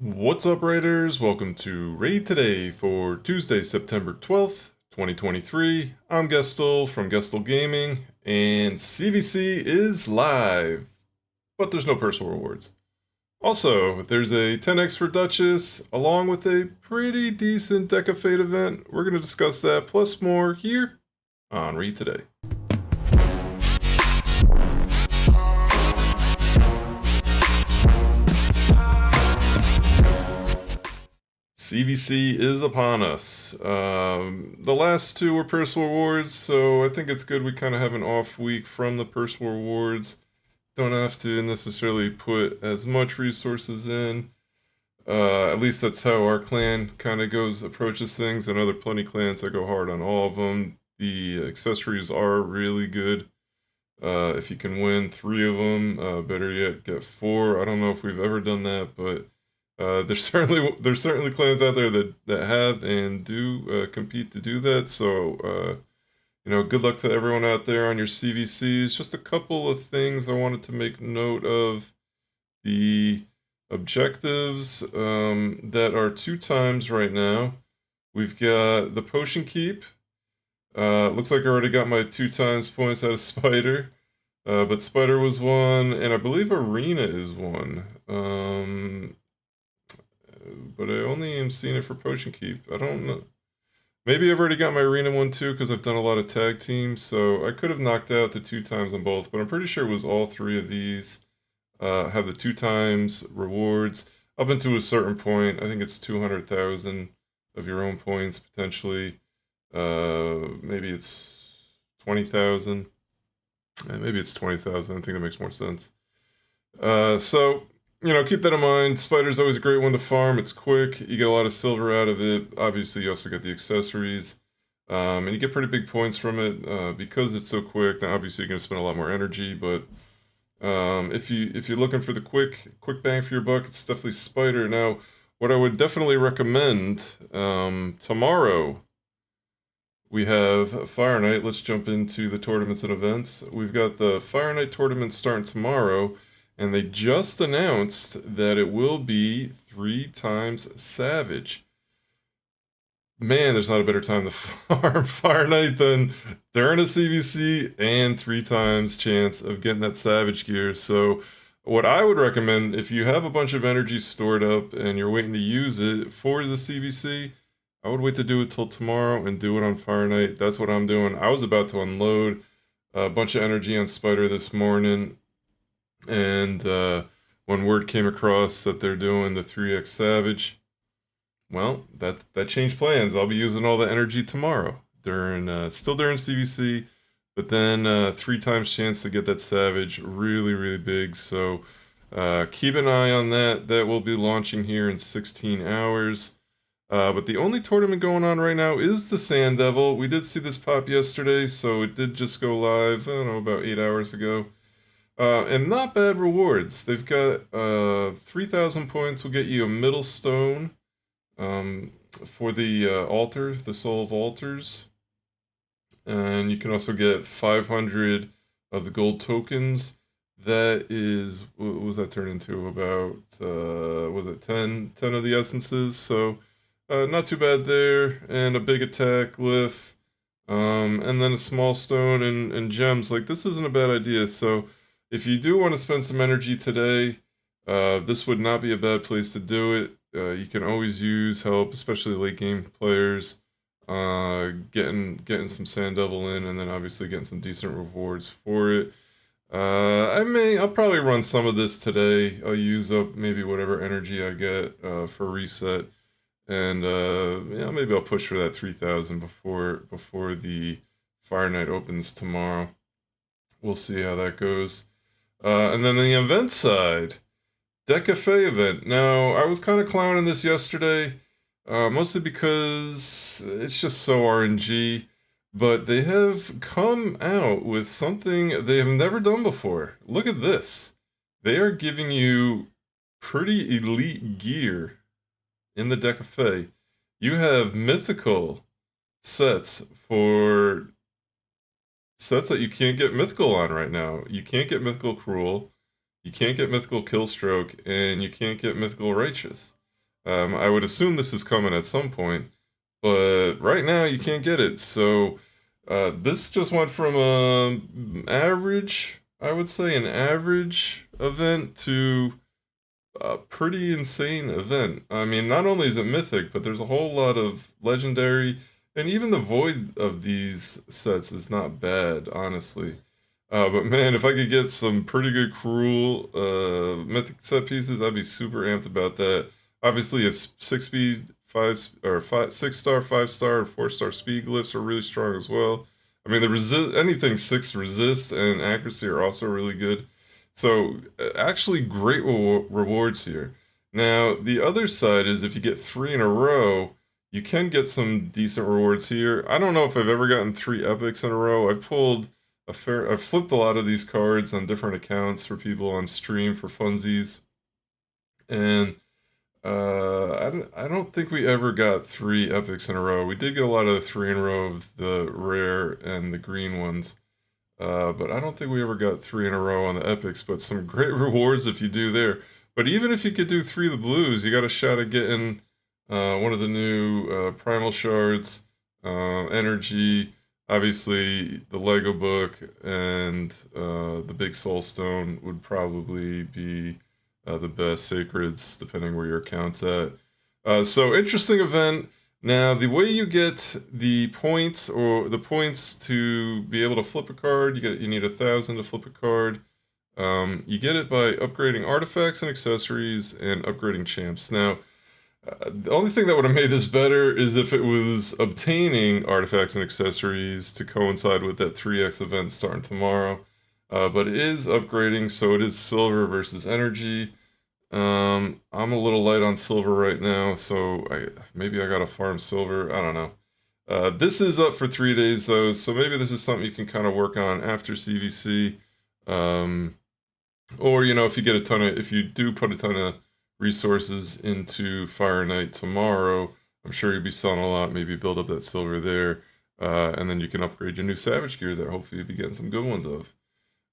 What's up, Raiders? Welcome to Raid Today for Tuesday, September 12th, 2023. I'm Gestel from Gestel Gaming, and CvC is live, but there's no personal rewards. Also, there's a 10x for Duchess, along with a pretty decent Deck of Fate event. We're going to discuss that, plus more, here on Raid Today. CvC is upon us. The last two were personal rewards, so I think it's good we kind of have an off week from the personal rewards. Don't have to necessarily put as much resources in. At least that's how our clan kind of approaches things. I know there are plenty of clans that go hard on all of them. The accessories are really good. If you can win 3 of them, better yet, get 4. I don't know if we've ever done that, but there's certainly clans out there that have and do compete to do that. So good luck to everyone out there on your CvCs. Just a couple of things I wanted to make note of. The objectives that are 2 times right now. We've got the potion keep. Looks like I already got my 2 times points out of Spider. But Spider was 1, and I believe Arena is 1. But I only am seeing it for Potion Keep. I don't know. Maybe I've already got my Arena one too, because I've done a lot of tag teams, so I could have knocked out the 2 times on both, but I'm pretty sure it was all 3 of these have the 2 times rewards up until a certain point. I think it's 200,000 of your own points, potentially. Maybe it's 20,000. Maybe it's 20,000. I think that makes more sense. So keep that in mind. Spider's always a great one to farm. It's quick. You get a lot of silver out of it. Obviously, you also get the accessories. And you get pretty big points from it because it's so quick. Now, obviously, you're going to spend a lot more energy, but if you're looking for the quick bang for your buck, it's definitely Spider. Now, what I would definitely recommend tomorrow, we have Fire Night. Let's jump into the tournaments and events. We've got the Fire Night tournament starting tomorrow, and they just announced that it will be 3 times Savage. Man, there's not a better time to farm Fire Night than during a CvC and 3 times chance of getting that Savage gear. So what I would recommend, if you have a bunch of energy stored up and you're waiting to use it for the CvC, I would wait to do it till tomorrow and do it on Fire Night. That's what I'm doing. I was about to unload a bunch of energy on Spider this morning, and when word came across that they're doing the 3x Savage, well, that changed plans. I'll be using all the energy tomorrow still during CvC, but then 3 times chance to get that Savage, really, really big. So keep an eye on that. That will be launching here in 16 hours. But the only tournament going on right now is the Sand Devil. We did see this pop yesterday, so it did just go live, I don't know, about 8 hours ago. And not bad rewards. They've got 3,000 points will get you a middle stone for the altar, the Soul of Altars. And you can also get 500 of the gold tokens. That is, what was that turned into? About, was it 10 of the essences? So not too bad there. And a big attack lift. And then a small stone and gems. Like, this isn't a bad idea. So if you do want to spend some energy today, this would not be a bad place to do it. You can always use help, especially late game players, getting some Sand Devil in, and then obviously getting some decent rewards for it. I'll probably run some of this today. I'll use up maybe whatever energy I get for reset, and maybe I'll push for that 3,000 before the Fire Night opens tomorrow. We'll see how that goes. And then on the event side, Deck of Fate event. Now, I was kind of clowning this yesterday, mostly because it's just so RNG, but they have come out with something they have never done before. Look at this. They are giving you pretty elite gear in the Deck of Fate. You have mythical sets that you can't get mythical on right now. You can't get mythical Cruel, you can't get mythical Killstroke, and you can't get mythical Righteous. I would assume this is coming at some point, but right now you can't get it. So this just went from a average, I would say, an average event to a pretty insane event. I mean, not only is it mythic, but there's a whole lot of legendary, and even the void of these sets is not bad, honestly. But man, if I could get some pretty good cruel mythic set pieces, I'd be super amped about that. Obviously, a 6 speed, or 6 star, 5 star, or 4 star speed glyphs are really strong as well. I mean, the resist anything 6 resist and accuracy are also really good. So actually, great rewards here. Now, the other side is if you get 3 in a row, you can get some decent rewards here. I don't know if I've ever gotten 3 epics in a row. I've flipped a lot of these cards on different accounts for people on stream for funsies, and I don't think we ever got 3 epics in a row. We did get a lot of the 3 in a row of the rare and the green ones, but I don't think we ever got 3 in a row on the epics. But some great rewards if you do there. But even if you could do 3 of the blues, you got a shot at getting one of the new primal shards, energy. Obviously, the Lego book and the big soul stone would probably be the best sacreds, depending where your account's at. So interesting event. Now, the way you get the points to be able to flip a card, you need 1,000 to flip a card. You get it by upgrading artifacts and accessories and upgrading champs. Now, the only thing that would have made this better is if it was obtaining artifacts and accessories to coincide with that 3x event starting tomorrow. But it is upgrading, so it is silver versus energy. I'm a little light on silver right now, so maybe I gotta farm silver. I don't know. This is up for 3 days though, so maybe this is something you can kind of work on after CvC. Or if you do put a ton of resources into Fire Knight tomorrow, I'm sure you'll be selling a lot. Maybe build up that silver there, and then you can upgrade your new Savage gear there. Hopefully, you'll be getting some good ones of.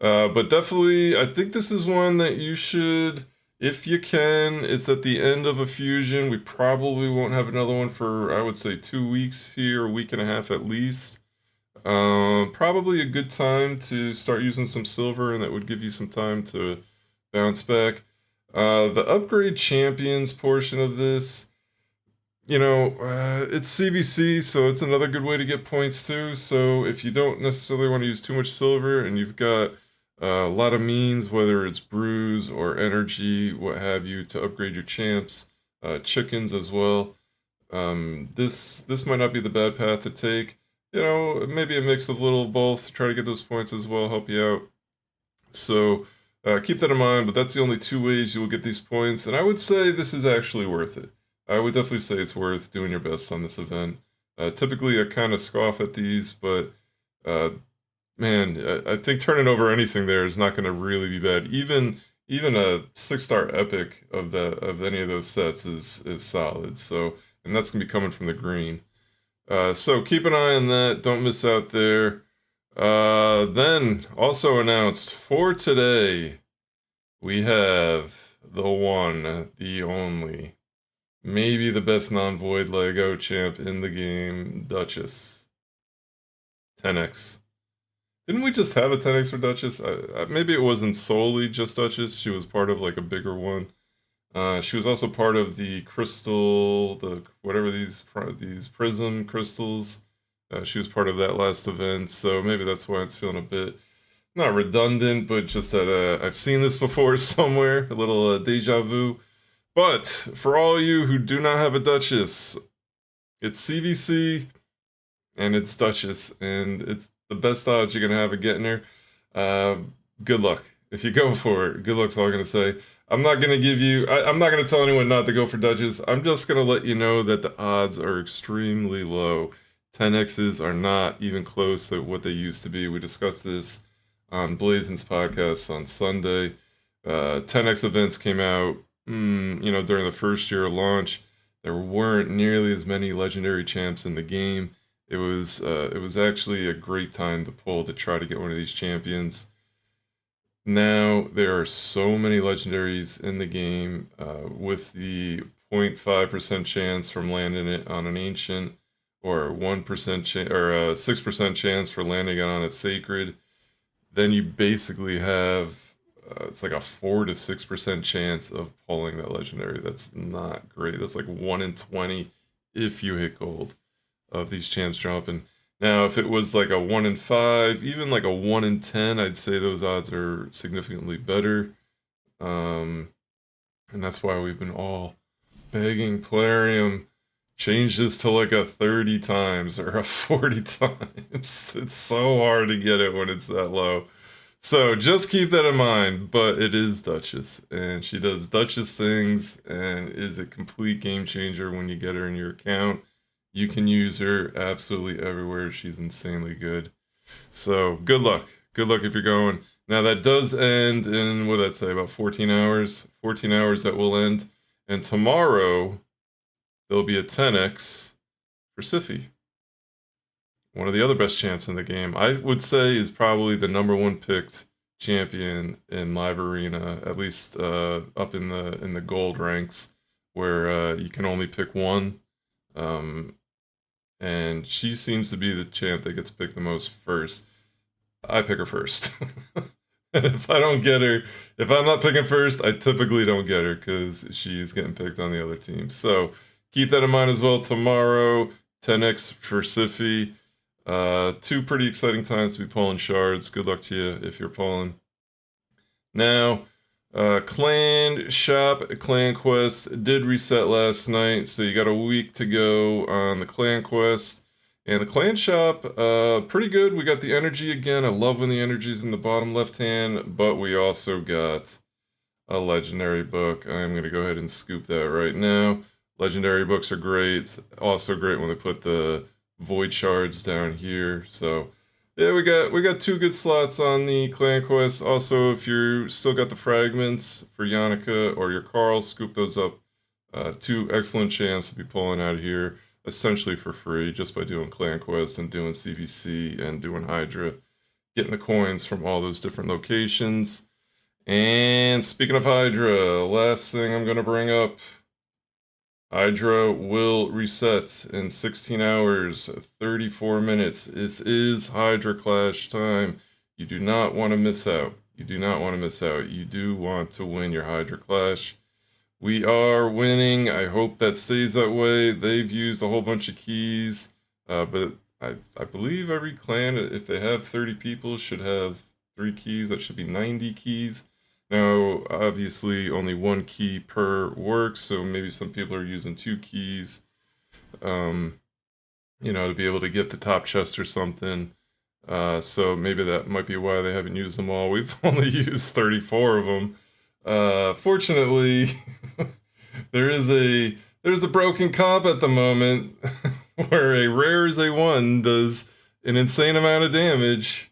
But definitely, I think this is one that you should, if you can. It's at the end of a fusion. We probably won't have another one for, I would say, 2 weeks here, a week and a half at least. Probably a good time to start using some silver, and that would give you some time to bounce back. The upgrade champions portion of this, it's CvC, so it's another good way to get points too. So if you don't necessarily want to use too much silver and you've got a lot of means, whether it's brews or energy, what have you, to upgrade your champs, chickens as well, this might not be the bad path to take. Maybe a mix of little of both to try to get those points as well, help you out. So keep that in mind, but that's the only 2 ways you will get these points, and I would say this is actually worth it. I would definitely say it's worth doing your best on this event. Typically, I kind of scoff at these, but man, I think turning over anything there is not going to really be bad. Even a 6-star epic of any of those sets is solid. So, and that's gonna be coming from the green. So keep an eye on that. Don't miss out there. Then also announced for today, we have the one, the only, maybe the best non-void Lego champ in the game, Duchess. 10x. Didn't we just have a 10x for Duchess? Maybe it wasn't solely just Duchess. She was part of like a bigger one. She was also part of the crystal, whatever these prism crystals. She was part of that last event, so maybe that's why it's feeling a bit, not redundant, but just that I've seen this before somewhere, a little deja vu. But for all you who do not have a Duchess, it's CvC, and it's Duchess, and it's the best odds you're gonna have of getting her. Good luck. If you go for it, good luck's all I'm gonna say. I'm not gonna I'm not gonna tell anyone not to go for Duchess. I'm just gonna let you know that the odds are extremely low. 10x's are not even close to what they used to be. We discussed this on Blazin's podcast on Sunday. 10x events came out, during the first year of launch. There weren't nearly as many legendary champs in the game. It was actually a great time to try to get one of these champions. Now there are so many legendaries in the game, with the 0.5% chance from landing it on an ancient, or 1% chance, or a 6% chance for landing it on a sacred, then you basically have it's like a 4 to 6% chance of pulling that legendary. That's not great. That's like 1 in 20 if you hit gold of these champs dropping. Now, if it was like a 1 in 5, even like a 1 in 10, I'd say those odds are significantly better. And that's why we've been all begging Plarium, change this to like a 30 times or a 40 times. It's so hard to get it when it's that low. So just keep that in mind, but it is Duchess, and she does Duchess things and is a complete game changer when you get her in your account. You can use her absolutely everywhere. She's insanely good. So good luck. Good luck if you're going. Now that does end in, what did that say, about 14 hours? 14 hours that will end. And tomorrow, there'll be a 10x for Siphi. One of the other best champs in the game. I would say is probably the #1 picked champion in Live Arena, at least up in the gold ranks, where you can only pick one. And she seems to be the champ that gets picked the most first. I pick her first. And if I don't get her, if I'm not picking first, I typically don't get her because she's getting picked on the other team. So keep that in mind as well. Tomorrow, 10x for Siphi. 2 pretty exciting times to be pulling shards. Good luck to you if you're pulling. Now, Clan Shop, Clan Quest did reset last night, so you got a week to go on the Clan Quest. And the Clan Shop, pretty good. We got the energy again. I love when the energy's in the bottom left hand, but we also got a legendary book. I'm going to go ahead and scoop that right now. Legendary books are great. It's also great when they put the void shards down here. So yeah, we got 2 good slots on the Clan Quest. Also, if you still got the fragments for Yannicka or your Carl, scoop those up. 2 excellent champs to be pulling out of here, essentially for free, just by doing Clan Quest and doing CvC and doing Hydra, getting the coins from all those different locations. And speaking of Hydra, last thing I'm gonna bring up, Hydra will reset in 16 hours, 34 minutes. This is Hydra Clash time. You do not want to miss out. You do not want to miss out. You do want to win your Hydra Clash. We are winning. I hope that stays that way. They've used a whole bunch of keys, but I believe every clan, if they have 30 people, should have 3 keys. That should be 90 keys. Now, obviously, only 1 key per works, so maybe some people are using 2 keys, you know, to be able to get the top chest or something. So maybe that might be why they haven't used them all. We've only used 34 of them. Fortunately, there's a broken comp at the moment where a rare as a 1 does an insane amount of damage.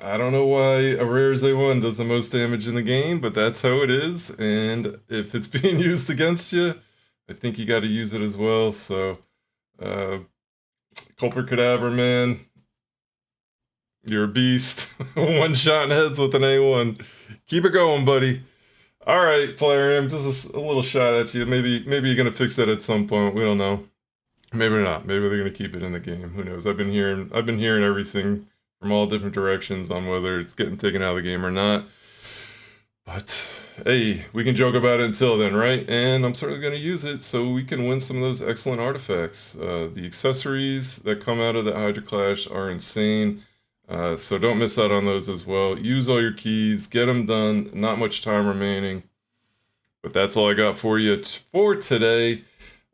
I don't know why a rare as A1 does the most damage in the game, but that's how it is. And if it's being used against you, I think you got to use it as well. So, Culprit Cadaver, man, you're a beast. 1 shot in heads with an A1. Keep it going, buddy. All right, Plarium, just a little shot at you. Maybe you're gonna fix that at some point. We don't know. Maybe not. Maybe they're gonna keep it in the game. Who knows? I've been hearing everything from all different directions on whether it's getting taken out of the game or not. But hey, we can joke about it until then, right? And I'm certainly going to use it so we can win some of those excellent artifacts. The accessories that come out of the Hydra Clash are insane. So don't miss out on those as well. Use all your keys, get them done. Not much time remaining. But that's all I got for you for today.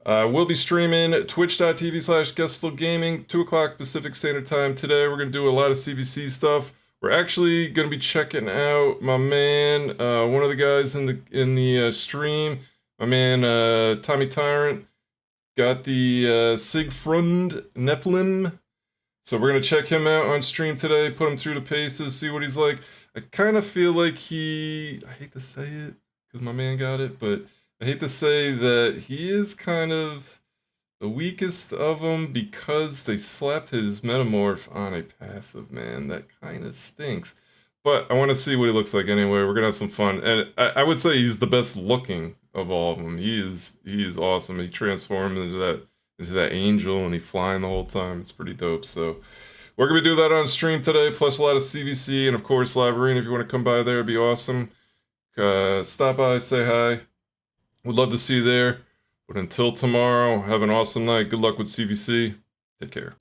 We'll be streaming twitch.tv/gueststillgaming, 2 o'clock Pacific Standard Time today. We're going to do a lot of CvC stuff. We're actually going to be checking out my man, one of the guys in the stream, my man Tommy Tyrant, got the Siegfried Nephilim. So we're going to check him out on stream today, put him through the paces, see what he's like. I kind of feel like I hate to say it because my man got it, but I hate to say that he is kind of the weakest of them because they slapped his Metamorph on a passive, man. That kind of stinks. But I want to see what he looks like anyway. We're going to have some fun. And I would say he's the best looking of all of them. He is awesome. He transformed into that angel, and he flying the whole time. It's pretty dope. So we're gonna do that on stream today, plus a lot of CvC, and of course live arena. If you want to come by there, it'd be awesome. Stop by, say hi. Would love to see you there. But until tomorrow, have an awesome night. Good luck with CvC. Take care.